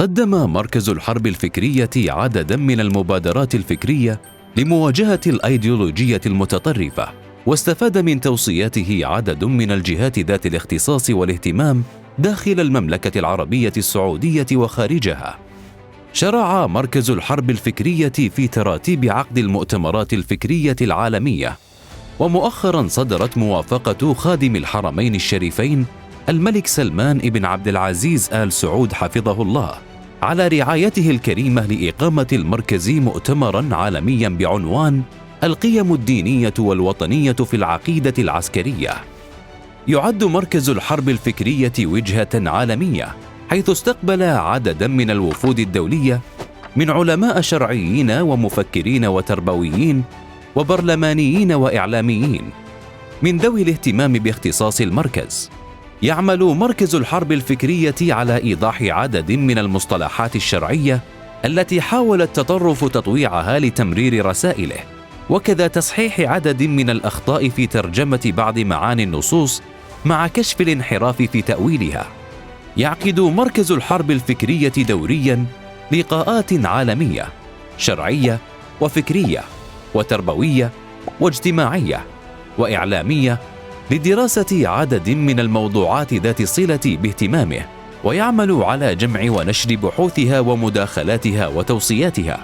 قدم مركز الحرب الفكرية عدداً من المبادرات الفكرية لمواجهة الأيديولوجية المتطرفة، واستفاد من توصياته عدد من الجهات ذات الاختصاص والاهتمام داخل المملكة العربية السعودية وخارجها. شرع مركز الحرب الفكرية في تراتيب عقد المؤتمرات الفكرية العالمية، ومؤخراً صدرت موافقة خادم الحرمين الشريفين الملك سلمان بن عبد العزيز آل سعود حفظه الله على رعايته الكريمة لإقامة المركز مؤتمراً عالمياً بعنوان القيم الدينية والوطنية في العقيدة العسكرية. يعد مركز الحرب الفكرية وجهة عالمية، حيث استقبل عدداً من الوفود الدولية من علماء شرعيين ومفكرين وتربويين وبرلمانيين وإعلاميين من ذوي الاهتمام باختصاص المركز. يعمل مركز الحرب الفكرية على إيضاح عدد من المصطلحات الشرعية التي حاول التطرف تطويعها لتمرير رسائله، وكذا تصحيح عدد من الأخطاء في ترجمة بعض معاني النصوص مع كشف الانحراف في تأويلها. يعقد مركز الحرب الفكرية دورياً لقاءات عالمية شرعية وفكرية وتربوية واجتماعية وإعلامية لدراسة عدد من الموضوعات ذات الصلة باهتمامه، ويعمل على جمع ونشر بحوثها ومداخلاتها وتوصياتها.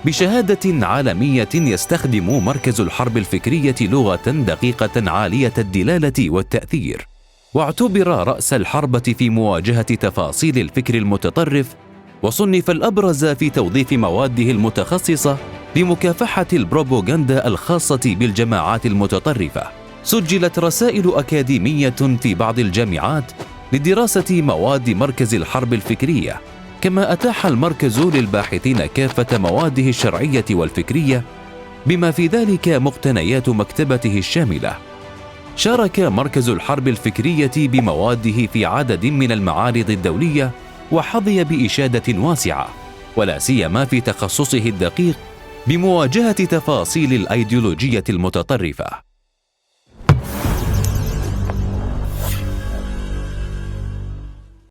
بشهادة عالمية يستخدم مركز الحرب الفكرية لغة دقيقة عالية الدلالة والتأثير، واعتبر رأس الحربة في مواجهة تفاصيل الفكر المتطرف، وصنف الأبرز في توظيف مواده المتخصصة لمكافحة البروباغندا الخاصة بالجماعات المتطرفة. سجلت رسائل أكاديمية في بعض الجامعات لدراسة مواد مركز الحرب الفكرية، كما أتاح المركز للباحثين كافة مواده الشرعية والفكرية، بما في ذلك مقتنيات مكتبته الشاملة. شارك مركز الحرب الفكرية بمواده في عدد من المعارض الدولية، وحظي بإشادة واسعة، ولا سيما في تخصصه الدقيق بمواجهة تفاصيل الأيديولوجية المتطرفة.